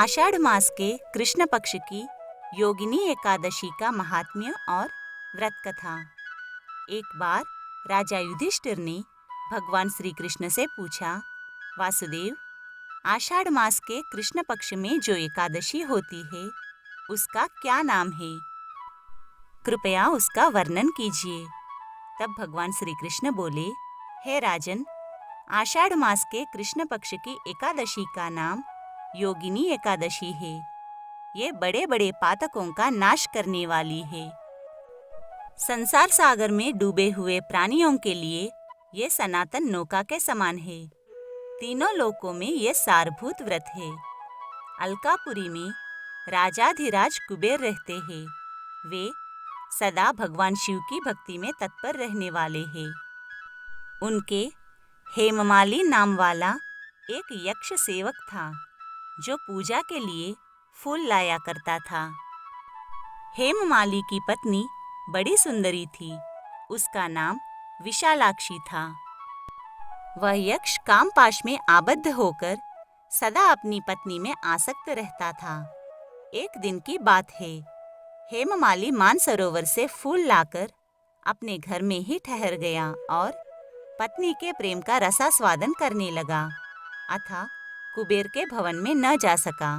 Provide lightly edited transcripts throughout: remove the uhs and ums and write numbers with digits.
आषाढ़ मास के कृष्ण पक्ष की योगिनी एकादशी का महात्म्य और व्रत कथा। एक बार राजा युधिष्ठिर ने भगवान श्री कृष्ण से पूछा, वासुदेव, आषाढ़ मास के कृष्ण पक्ष में जो एकादशी होती है उसका क्या नाम है? कृपया उसका वर्णन कीजिए। तब भगवान श्री कृष्ण बोले, हे राजन, आषाढ़ मास के कृष्ण पक्ष की एकादशी का नाम योगिनी एकादशी है। ये बड़े बड़े पातकों का नाश करने वाली है। संसार सागर में डूबे हुए प्राणियों के लिए ये सनातन नौका के समान है। तीनों लोकों में ये सारभूत व्रत है। अलकापुरी में राजाधिराज कुबेर रहते हैं। वे सदा भगवान शिव की भक्ति में तत्पर रहने वाले हैं। उनके हेममाली नाम वाला एक यक्ष सेवक था जो पूजा के लिए फूल लाया करता था। हेममाली की पत्नी बड़ी सुंदरी थी। उसका नाम विशालाक्षी था। वह यक्ष कामपाश में आबद्ध होकर सदा अपनी पत्नी में आसक्त रहता था। एक दिन की बात है, हेममाली मानसरोवर से फूल लाकर अपने घर में ही ठहर गया और पत्नी के प्रेम का रसास्वादन करने लगा, अतः कुबेर के भवन में न जा सका।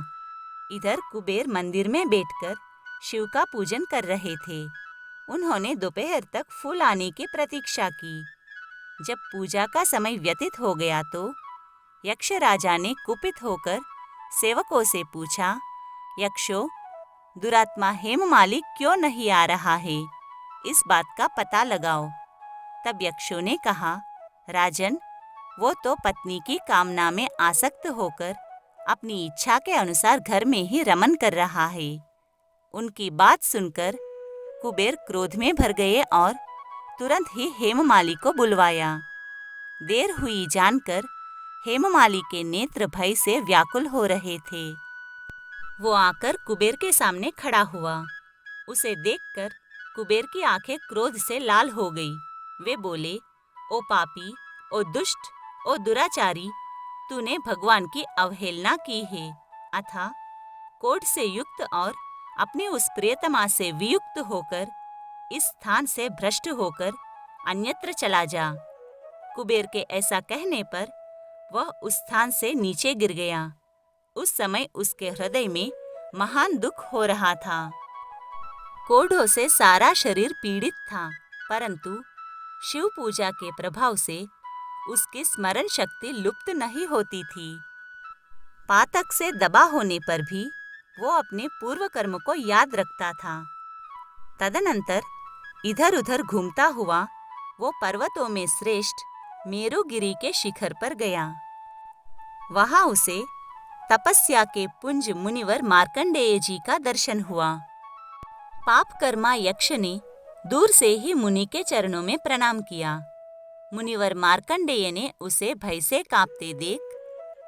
इधर कुबेर मंदिर में बैठकर शिव का पूजन कर रहे थे। उन्होंने दोपहर तक फूल आने की प्रतीक्षा की। जब पूजा का समय व्यतीत हो गया तो यक्ष राजा ने कुपित होकर सेवकों से पूछा, यक्षों, दुरात्मा हेममाली क्यों नहीं आ रहा है? इस बात का पता लगाओ। तब यक्षों ने कहा, राजन, वो तो पत्नी की कामना में आसक्त होकर अपनी इच्छा के अनुसार घर में ही रमन कर रहा है। उनकी बात सुनकर कुबेर क्रोध में भर गए और तुरंत ही हेममाली को बुलवाया। देर हुई जानकर हेममाली के नेत्र भय से व्याकुल हो रहे थे। वो आकर कुबेर के सामने खड़ा हुआ। उसे देखकर कुबेर की आंखें क्रोध से लाल हो गई। वे बोले, ओ पापी, ओ दुष्ट, ओ दुराचारी, तूने भगवान की अवहेलना की है, अतः कोढ़ से युक्त और अपनी उस प्रियतमा से वियुक्त होकर इस स्थान से भ्रष्ट होकर अन्यत्र चला जा। कुबेर के ऐसा कहने पर वह उस स्थान से नीचे गिर गया। उस समय उसके हृदय में महान दुख हो रहा था। कोढ़ों से सारा शरीर पीड़ित था, परंतु शिव पूजा के प्रभाव से उसकी स्मरण शक्ति लुप्त नहीं होती थी। पातक से दबा होने पर भी वो अपने पूर्व कर्म को याद रखता था। तदनंतर इधर उधर घूमता हुआ वो पर्वतों में श्रेष्ठ मेरुगिरी के शिखर पर गया। वहां उसे तपस्या के पुंज मुनिवर मार्कंडेय जी का दर्शन हुआ। पाप कर्मा यक्ष ने दूर से ही मुनि के चरणों में प्रणाम किया। मुनिवर मार्कंडेय ने उसे भय से कांपते देख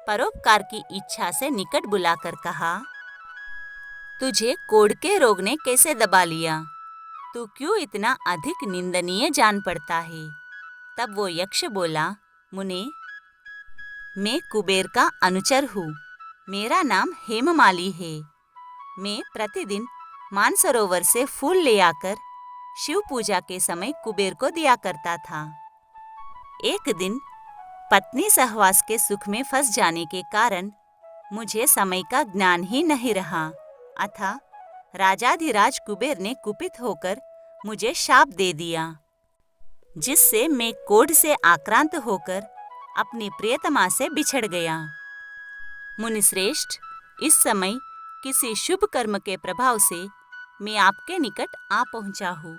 परोपकार की इच्छा से निकट बुलाकर कहा, तुझे कोढ़ के रोग ने कैसे दबा लिया? तू क्यों इतना अधिक निंदनीय जान पड़ता है? तब वो यक्ष बोला, मुने, मैं कुबेर का अनुचर हूँ। मेरा नाम हेममाली है। मैं प्रतिदिन मानसरोवर से फूल ले आकर शिव पूजा के समय कुबेर को दिया करता था। एक दिन पत्नी सहवास के सुख में फंस जाने के कारण मुझे समय का ज्ञान ही नहीं रहा, अतः राजाधिराज कुबेर ने कुपित होकर मुझे शाप दे दिया, जिससे मैं कोढ़ से आक्रांत होकर अपनी प्रियतमा से बिछड़ गया। मुनिश्रेष्ठ, इस समय किसी शुभ कर्म के प्रभाव से मैं आपके निकट आ पहुंचा हूँ।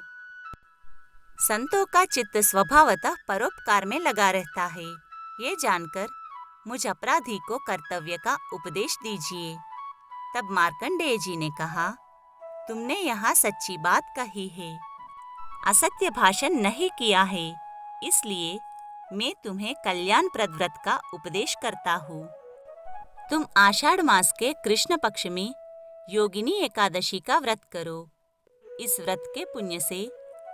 संतों का चित्त स्वभावतः परोपकार में लगा रहता है। ये जानकर मुझ अपराधी को कर्तव्य का उपदेश दीजिए। तब मार्कंडेय जी ने कहा, तुमने यहाँ सच्ची बात कही है, असत्य भाषण नहीं किया है, इसलिए मैं तुम्हें कल्याणप्रद व्रत का उपदेश करता हूँ। तुम आषाढ़ मास के कृष्ण पक्ष में योगिनी एकादशी का व्रत करो। इस व्रत के पुण्य से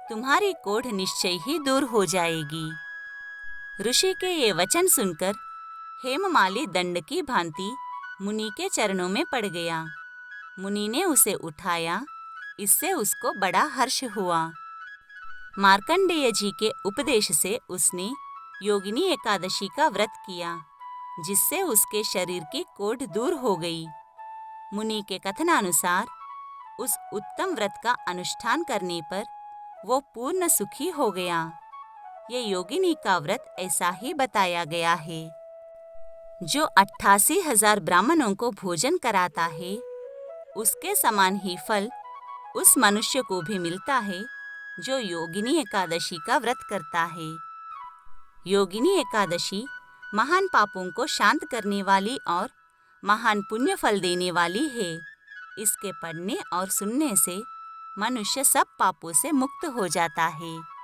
तुम्हारी कोढ़ निश्चय ही दूर हो जाएगी। ऋषि के ये वचन सुनकर हेममाली दंड की भांति मुनि के चरणों में पड़ गया। मुनि ने उसे उठाया, इससे उसको बड़ा हर्ष हुआ। मार्कंडेय जी के उपदेश से उसने योगिनी एकादशी का व्रत किया, जिससे उसके शरीर की कोढ़ दूर हो गई। मुनि के कथनानुसार उस उत्तम व्रत का अनुष्ठान करने पर वो पूर्ण सुखी हो गया। ये योगिनी का व्रत ऐसा ही बताया गया है। जो 88,000 ब्राह्मणों को भोजन कराता है, उसके समान ही फल उस मनुष्य को भी मिलता है जो योगिनी एकादशी का व्रत करता है। योगिनी एकादशी महान पापों को शांत करने वाली और महान पुण्य फल देने वाली है। इसके पढ़ने और सुनने से मनुष्य सब पापों से मुक्त हो जाता है।